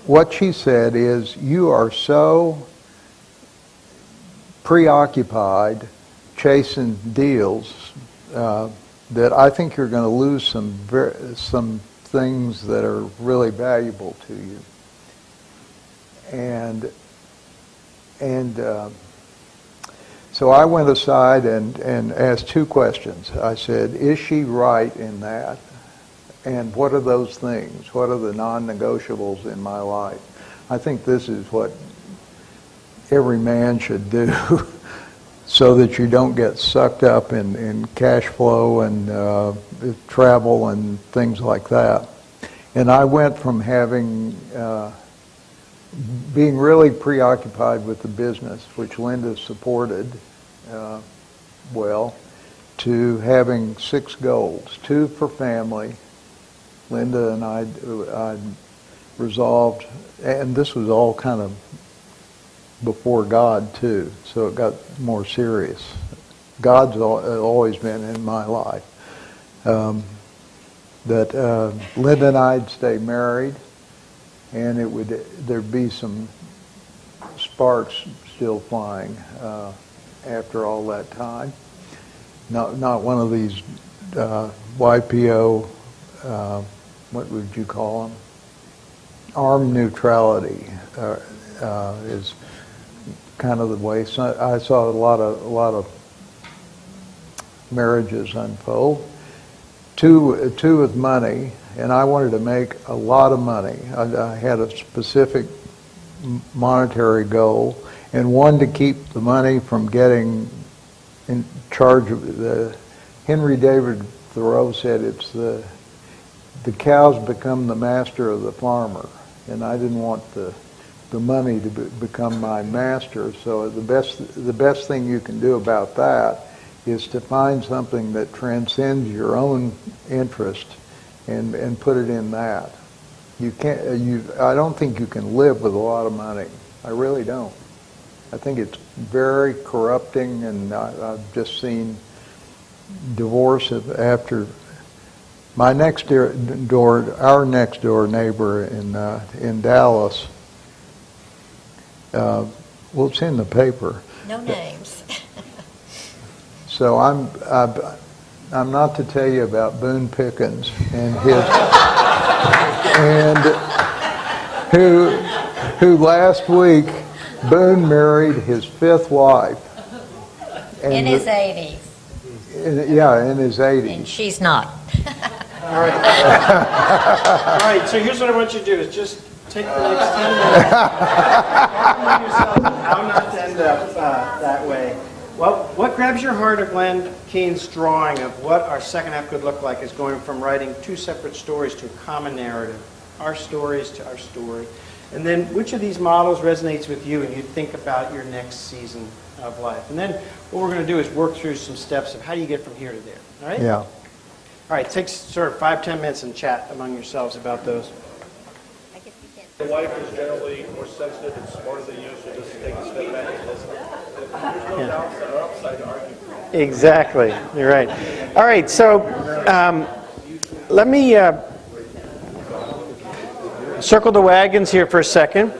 what she said is, you are so preoccupied chasing deals that I think you're going to lose some things that are really valuable to you. And so I went aside and asked two questions. I said, is she right in that? And what are those things? What are the non-negotiables in my life? I think this is what every man should do so that you don't get sucked up in cash flow and travel and things like that. And I went from being really preoccupied with the business, which Linda supported well, to having 6 goals, 2 for family. Linda and I resolved, and this was all kind of before God too, so it got more serious. God's always been in my life. That Linda and I'd stay married, and there'd be some sparks still flying after all that time. Not one of these YPO, what would you call them? Armed neutrality is kind of the way. So I saw a lot of marriages unfold. 2 with money, and I wanted to make a lot of money. I had a specific monetary goal, and one to keep the money from getting in charge of the. Henry David Thoreau said it's the cows become the master of the farmer, and I didn't want the money to become my master. So the best thing you can do about that is to find something that transcends your own interest and put it in that. I don't think you can live with a lot of money. I really don't. I think it's very corrupting, and I've just seen divorce after our next door neighbor in Dallas. Well, it's in the paper. No names. So I'm not to tell you about Boone Pickens and his who last week Boone married his 5th wife. In his 80s. In his 80s. And she's not. All right. All right, so here's what I want you to do, is just take the next 10 minutes, talk to yourself how not to end up that way. Well, what grabs your heart of Glenn Keane's drawing of what our second half could look like is going from writing two separate stories to a common narrative, our stories to our story. And then which of these models resonates with you and you think about your next season of life? And then what we're going to do is work through some steps of how do you get from here to there, all right? Yeah. All right, take sort of 5-10 minutes and chat among yourselves about those. Your wife is generally more sensitive and smarter than you, so just take a step back and listen. There's no downside or upside to argue. Exactly, you're right. All right, so let me circle the wagons here for a second.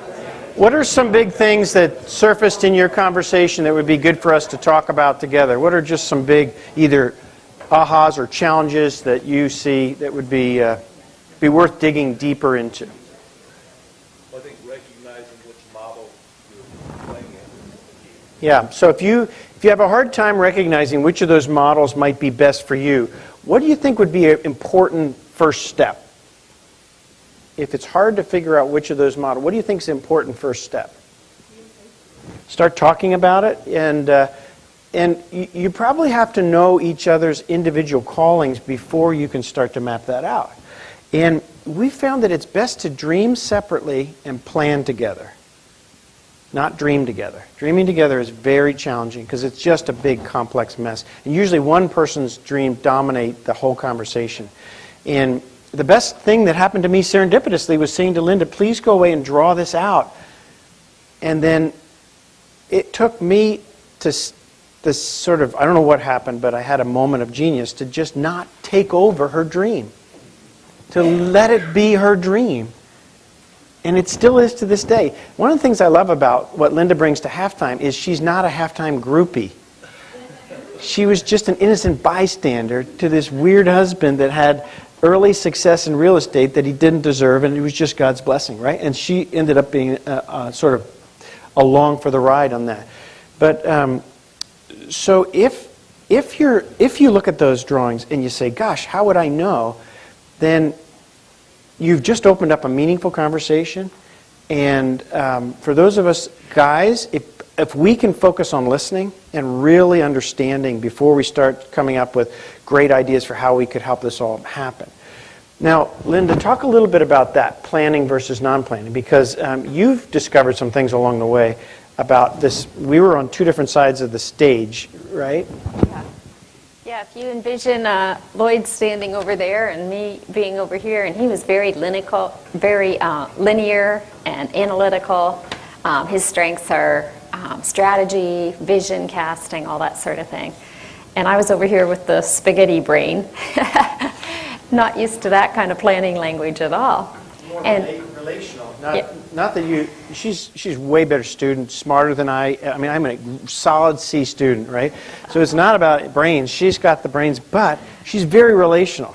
What are some big things that surfaced in your conversation that would be good for us to talk about together? What are just some big either ahas or challenges that you see that would be worth digging deeper into? I think recognizing which model you're playing in. Yeah, so if you have a hard time recognizing which of those models might be best for you, what do you think would be an important first step? If it's hard to figure out which of those models, what do you think is an important first step? Start talking about it, and you probably have to know each other's individual callings before you can start to map that out. And we found that it's best to dream separately and plan together, not dream together. Dreaming together is very challenging because it's just a big, complex mess. And usually one person's dream dominates the whole conversation. And the best thing that happened to me serendipitously was saying to Linda, please go away and draw this out. And then it took me to this sort of, I don't know what happened, but I had a moment of genius to just not take over her dream. To let it be her dream. And it still is to this day. One of the things I love about what Linda brings to halftime is she's not a halftime groupie. She was just an innocent bystander to this weird husband that had early success in real estate that he didn't deserve, and it was just God's blessing, right? And she ended up being sort of along for the ride on that. But so if you look at those drawings and you say, "Gosh, how would I know?" then you've just opened up a meaningful conversation. And for those of us guys, if we can focus on listening and really understanding before we start coming up with great ideas for how we could help this all happen. Now, Linda, talk a little bit about that, planning versus non-planning, because you've discovered some things along the way about this. We were on two different sides of the stage, right? Yeah, if you envision Lloyd standing over there and me being over here, and he was very linear and analytical. His strengths are strategy, vision casting, all that sort of thing. And I was over here with the spaghetti brain, not used to that kind of planning language at all. More And relational. Not that you. She's way better student, smarter than I. I mean, I'm a solid C student, right? So it's not about brains. She's got the brains, but she's very relational.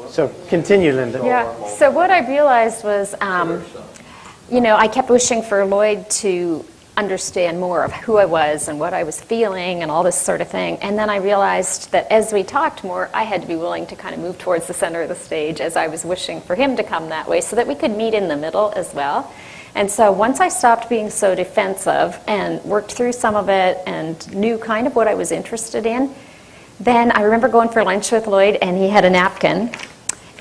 So continue, Linda. yeah, so what I realized was, I kept wishing for Lloyd to understand more of who I was and what I was feeling and all this sort of thing. And then I realized that as we talked more, I had to be willing to kind of move towards the center of the stage as I was wishing for him to come that way so that we could meet in the middle as well. And so once I stopped being so defensive and worked through some of it and knew kind of what I was interested in, then I remember going for lunch with Lloyd and he had a napkin.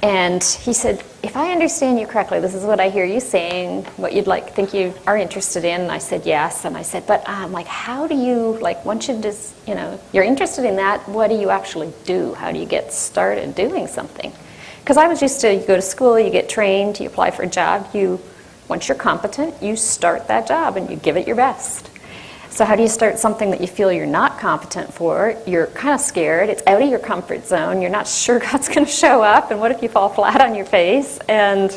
And he said, if I understand you correctly, this is what I hear you saying, what you'd think you are interested in. And I said, yes. And I said, but how do you, once you just, you're interested in that, what do you actually do? How do you get started doing something? Because I was used to, you go to school, you get trained, you apply for a job, once you're competent, you start that job and you give it your best. So how do you start something that you feel you're not competent for? You're kind of scared. It's out of your comfort zone. You're not sure God's going to show up. And what if you fall flat on your face? And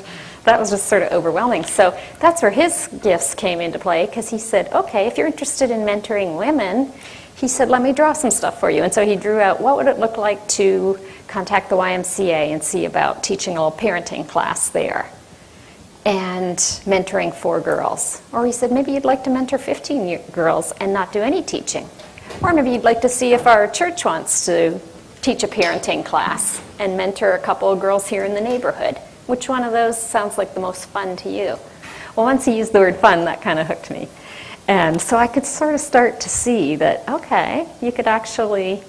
that was just sort of overwhelming. So that's where his gifts came into play because he said, okay, if you're interested in mentoring women, he said, let me draw some stuff for you. And so he drew out what would it look like to contact the YMCA and see about teaching a little parenting class there. And mentoring 4 girls. Or he said, maybe you'd like to mentor 15 girls and not do any teaching. Or maybe you'd like to see if our church wants to teach a parenting class and mentor a couple of girls here in the neighborhood. Which one of those sounds like the most fun to you? Well, once he used the word fun, that kind of hooked me. And so I could sort of start to see that, okay, you could actually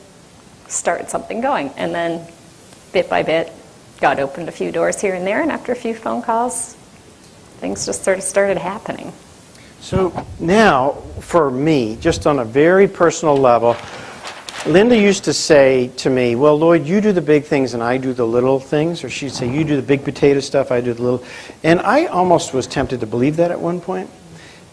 start something going. And then bit by bit, God opened a few doors here and there, and after a few phone calls, things just sort of started happening. So now, for me, just on a very personal level, Linda used to say to me, well, Lloyd, you do the big things and I do the little things. Or she'd say, you do the big potato stuff, I do the little. And I almost was tempted to believe that at one point.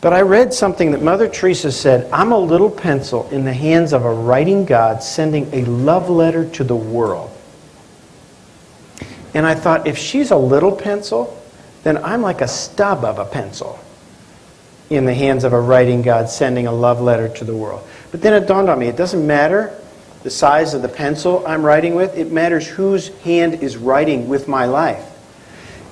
But I read something that Mother Teresa said, I'm a little pencil in the hands of a writing God sending a love letter to the world. And I thought, if she's a little pencil, then I'm like a stub of a pencil in the hands of a writing God sending a love letter to the world. But then it dawned on me, it doesn't matter the size of the pencil I'm writing with, it matters whose hand is writing with my life.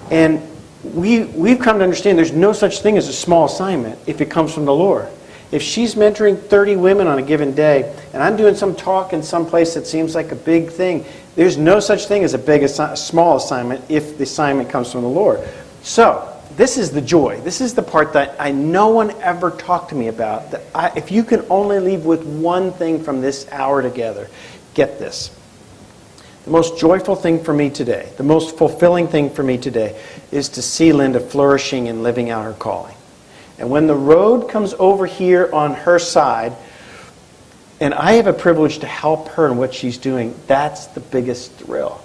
And we've come to understand there's no such thing as a small assignment if it comes from the Lord. If she's mentoring 30 women on a given day, and I'm doing some talk in some place that seems like a big thing, there's no such thing as a small assignment if the assignment comes from the Lord. So, this is the joy. This is the part that no one ever talked to me about. That if you can only leave with one thing from this hour together, get this. The most joyful thing for me today, the most fulfilling thing for me today, is to see Linda flourishing and living out her calling. And when the road comes over here on her side, and I have a privilege to help her in what she's doing, that's the biggest thrill.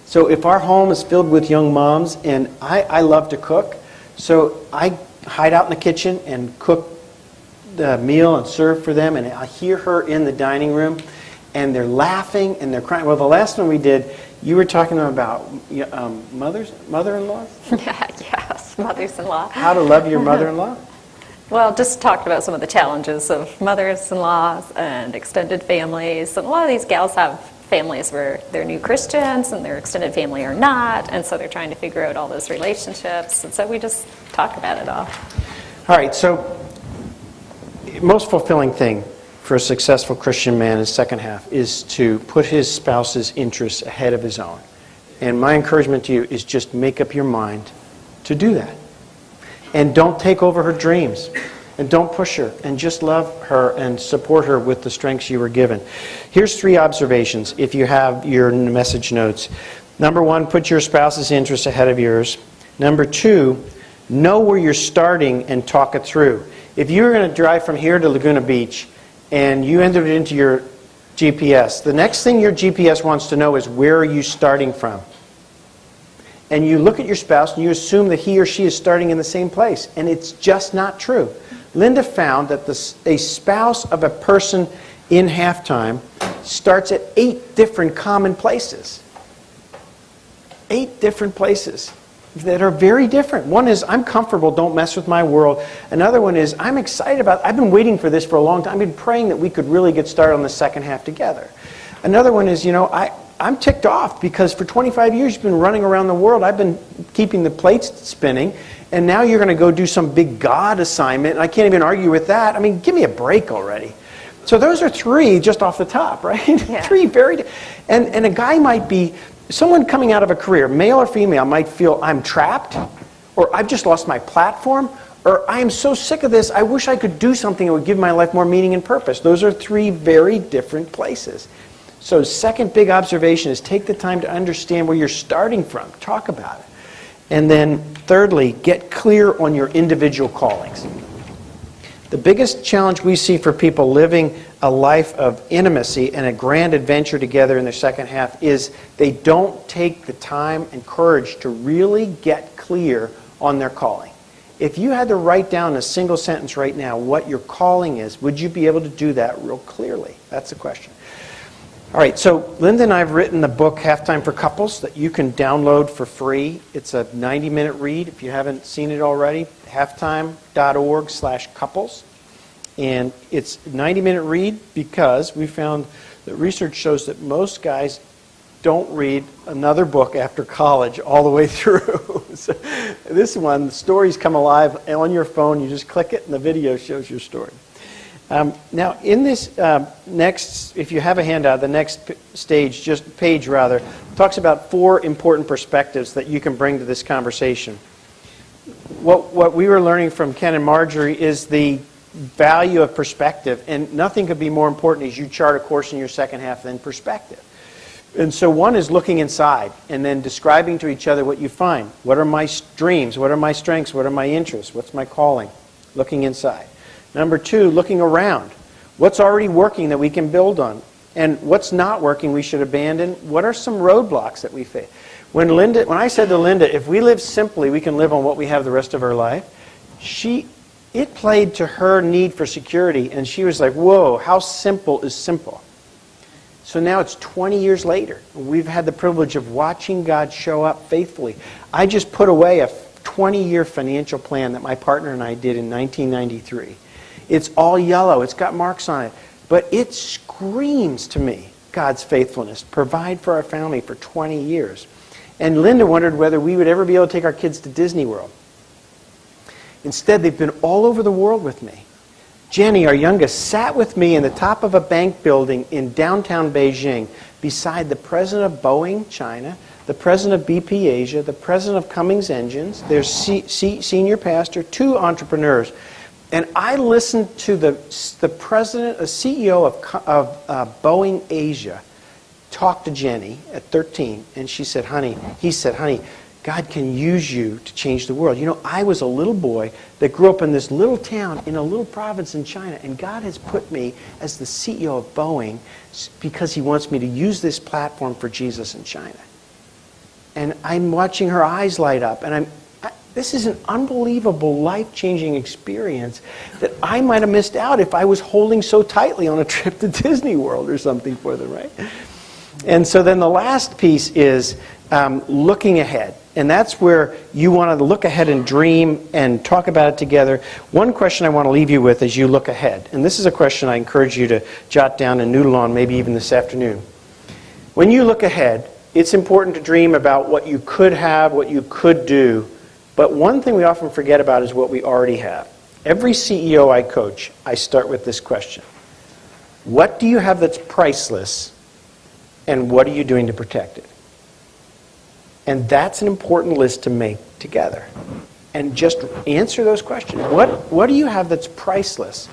So if our home is filled with young moms, and I love to cook, so I hide out in the kitchen and cook the meal and serve for them, and I hear her in the dining room, and they're laughing and they're crying. Well, the last one we did, you were talking about mother-in-laws? Yes, mothers-in-law. How to love your mother-in-law? Well, just talked about some of the challenges of mothers-in-laws and extended families. And a lot of these gals have families where they're new Christians and their extended family are not, and so they're trying to figure out all those relationships. And so we just talk about it all. All right, so most fulfilling thing for a successful Christian man in the second half is to put his spouse's interests ahead of his own. And my encouragement to you is just make up your mind to do that. And don't take over her dreams. And don't push her. And just love her and support her with the strengths you were given. Here's 3 observations if you have your message notes. Number 1, put your spouse's interests ahead of yours. Number 2, know where you're starting and talk it through. If you're going to drive from here to Laguna Beach and you entered it into your GPS, the next thing your GPS wants to know is where are you starting from? And you look at your spouse and you assume that he or she is starting in the same place. And it's just not true. Linda found that a spouse of a person in halftime starts at 8 different common places. 8 different places that are very different. One is, I'm comfortable, don't mess with my world. Another one is, I'm excited about, I've been waiting for this for a long time. I've been praying that we could really get started on the second half together. Another one is, I'm ticked off because for 25 years you've been running around the world. I've been keeping the plates spinning, and now you're going to go do some big God assignment, and I can't even argue with that. I mean, give me a break already. So those are 3 just off the top, right? Yeah. 3 very... And a guy might be... Someone coming out of a career, male or female, might feel I'm trapped, or I've just lost my platform, or I am so sick of this, I wish I could do something that would give my life more meaning and purpose. Those are 3 very different places. So second big observation is take the time to understand where you're starting from. Talk about it. And then thirdly, get clear on your individual callings. The biggest challenge we see for people living a life of intimacy and a grand adventure together in their second half is they don't take the time and courage to really get clear on their calling. If you had to write down in a single sentence right now what your calling is, would you be able to do that real clearly? That's the question. All right, so Linda and I have written the book Halftime for Couples that you can download for free. It's a 90-minute read if you haven't seen it already. halftime.org/couples. And it's a 90-minute read because we found that research shows that most guys don't read another book after college all the way through. So this one, the stories come alive on your phone. You just click it and the video shows your story. Now, in this next, if you have a handout, the next page talks about 4 important perspectives that you can bring to this conversation. what we were learning from Ken and Marjorie is the value of perspective, and nothing could be more important as you chart a course in your second half than perspective. And so one is looking inside and then describing to each other what you find. What are my dreams? What are my strengths? What are my interests? What's my calling? Looking inside. Number 2, looking around. What's already working that we can build on? And what's not working we should abandon? What are some roadblocks that we face? When I said to Linda, if we live simply, we can live on what we have the rest of our life, it played to her need for security, and she was like, whoa, how simple is simple? So now it's 20 years later. We've had the privilege of watching God show up faithfully. I just put away a 20-year financial plan that my partner and I did in 1993. It's all yellow. It's got marks on it. But it screams to me God's faithfulness. Provide for our family for 20 years. And Linda wondered whether we would ever be able to take our kids to Disney World. Instead, they've been all over the world with me. Jenny, our youngest, sat with me in the top of a bank building in downtown Beijing beside the president of Boeing, China, the president of BP Asia, the president of Cummins Engines, their senior pastor, 2 entrepreneurs. And I listened to the president, the CEO of Boeing Asia talk to Jenny at 13, and he said, honey, God can use you to change the world. You know, I was a little boy that grew up in this little town in a little province in China, and God has put me as the CEO of Boeing because he wants me to use this platform for Jesus in China. And I'm watching her eyes light up, and this is an unbelievable, life-changing experience that I might have missed out if I was holding so tightly on a trip to Disney World or something for them, right? And so then the last piece is looking ahead. And that's where you want to look ahead and dream and talk about it together. One question I want to leave you with as you look ahead, and this is a question I encourage you to jot down and noodle on maybe even this afternoon. When you look ahead, it's important to dream about what you could have, what you could do, but one thing we often forget about is what we already have. Every CEO I coach, I start with this question. What do you have that's priceless, and what are you doing to protect it? And that's an important list to make together. And just answer those questions. What do you have that's priceless?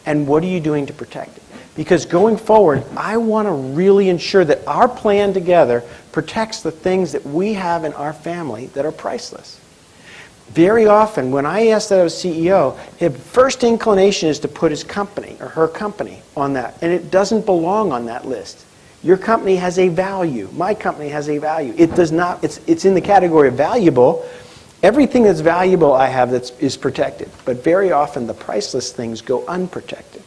And what are you doing to protect it? Because going forward, I want to really ensure that our plan together protects the things that we have in our family that are priceless. Very often, when I ask that of a CEO, his first inclination is to put his company or her company on that. And it doesn't belong on that list. Your company has a value. My company has a value. It does not, it's in the category of valuable. Everything that's valuable I have is protected. But very often the priceless things go unprotected.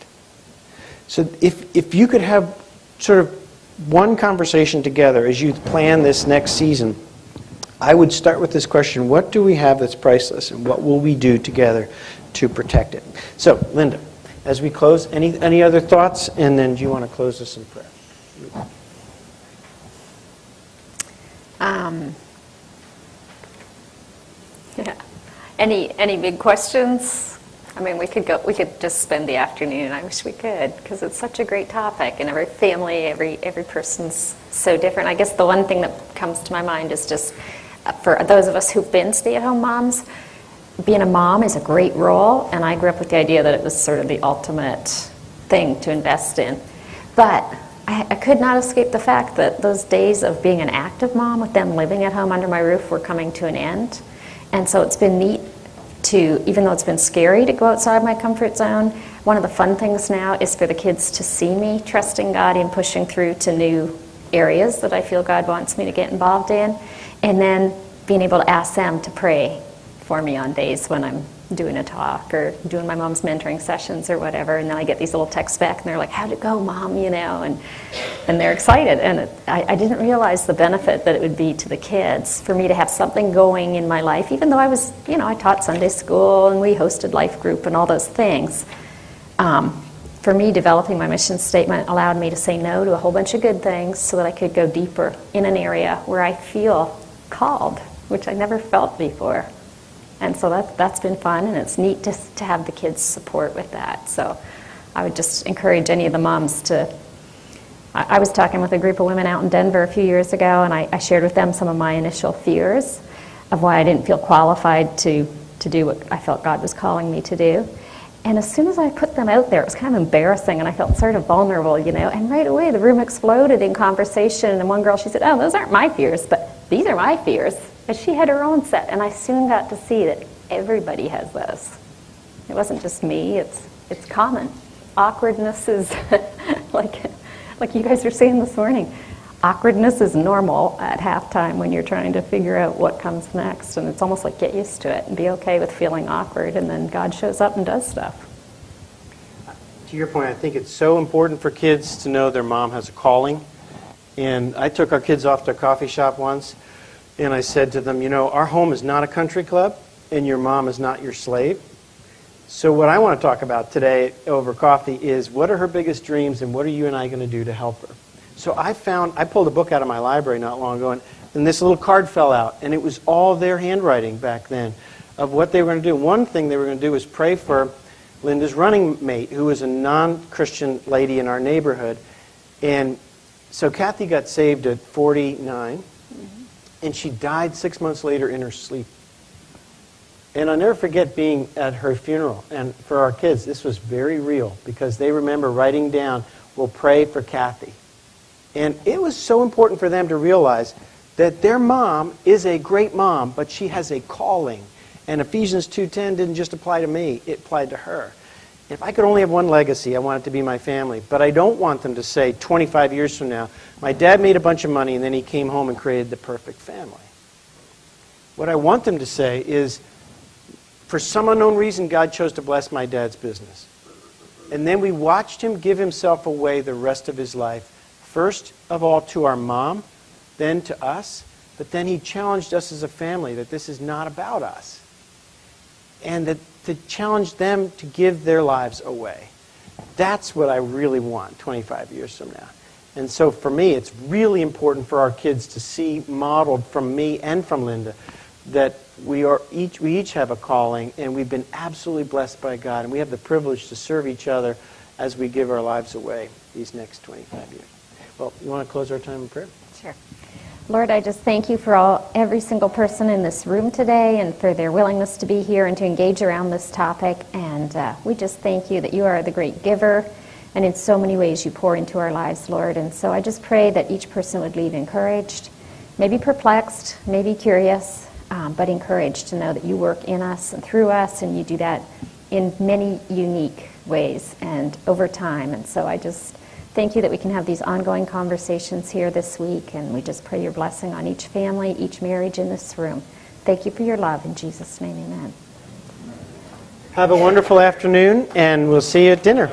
So if you could have sort of one conversation together as you plan this next season, I would start with this question, what do we have that's priceless and what will we do together to protect it? So, Linda, as we close, any other thoughts? And then do you want to close this in prayer? Yeah. Any big questions? I mean, we could just spend the afternoon. I wish we could, because it's such a great topic, and every family, every person's so different. I guess the one thing that comes to my mind is just for those of us who've been stay-at-home moms, being a mom is a great role, and I grew up with the idea that it was sort of the ultimate thing to invest in. But I could not escape the fact that those days of being an active mom with them living at home under my roof were coming to an end. And so it's been neat to, even though it's been scary to go outside my comfort zone, one of the fun things now is for the kids to see me trusting God and pushing through to new areas that I feel God wants me to get involved in, and then being able to ask them to pray for me on days when I'm doing a talk or doing my mom's mentoring sessions or whatever, and then I get these little texts back and they're like, how'd it go, Mom, you know, and they're excited. And I didn't realize the benefit that it would be to the kids for me to have something going in my life, even though I was, you know, I taught Sunday school and we hosted life group and all those things. For me, developing my mission statement allowed me to say no to a whole bunch of good things so that I could go deeper in an area where I feel called, which I never felt before. And so that's been fun, and it's neat to have the kids' support with that. So I would just encourage any of the moms to... I was talking with a group of women out in Denver a few years ago, and I shared with them some of my initial fears of why I didn't feel qualified to to do what I felt God was calling me to do. And as soon as I put them out there, it was kind of embarrassing, and I felt sort of vulnerable, and right away the room exploded in conversation, and one girl, she said, "Oh, those aren't my fears, but these are my fears." And she had her own set, and I soon got to see that everybody has those. It wasn't just me, it's common. Awkwardness is, like you guys were saying this morning, awkwardness is normal at halftime when you're trying to figure out what comes next. And it's almost like get used to it and be okay with feeling awkward, and then God shows up and does stuff. To your point, I think it's so important for kids to know their mom has a calling. And I took our kids off to a coffee shop once, and I said to them, our home is not a country club, and your mom is not your slave. So what I want to talk about today over coffee is what are her biggest dreams, and what are you and I going to do to help her? So I pulled a book out of my library not long ago, and this little card fell out, and it was all their handwriting back then of what they were going to do. One thing they were going to do was pray for Linda's running mate, who was a non-Christian lady in our neighborhood. And so Kathy got saved at 49, and she died 6 months later in her sleep. And I'll never forget being at her funeral. And for our kids, this was very real, because they remember writing down, "We'll pray for Kathy." And it was so important for them to realize that their mom is a great mom, but she has a calling. And Ephesians 2:10 didn't just apply to me, it applied to her. If I could only have one legacy, I want it to be my family. But I don't want them to say 25 years from now, my dad made a bunch of money and then he came home and created the perfect family. What I want them to say is, for some unknown reason, God chose to bless my dad's business. And then we watched him give himself away the rest of his life. First of all to our mom, then to us, but then he challenged us as a family that this is not about us. And that to challenge them to give their lives away. That's what I really want 25 years from now. And so for me, it's really important for our kids to see modeled from me and from Linda that we each have a calling, and we've been absolutely blessed by God, and we have the privilege to serve each other as we give our lives away these next 25 years. Well, you want to close our time in prayer? Sure. Lord, I just thank you for every single person in this room today, and for their willingness to be here and to engage around this topic. And we just thank you that you are the great giver, and in so many ways you pour into our lives, Lord. And so I just pray that each person would leave encouraged, maybe perplexed, maybe curious, but encouraged to know that you work in us and through us, and you do that in many unique ways and over time. And so I just thank you that we can have these ongoing conversations here this week, and we just pray your blessing on each family, each marriage in this room. Thank you for your love. In Jesus' name, amen. Have a wonderful afternoon, and we'll see you at dinner.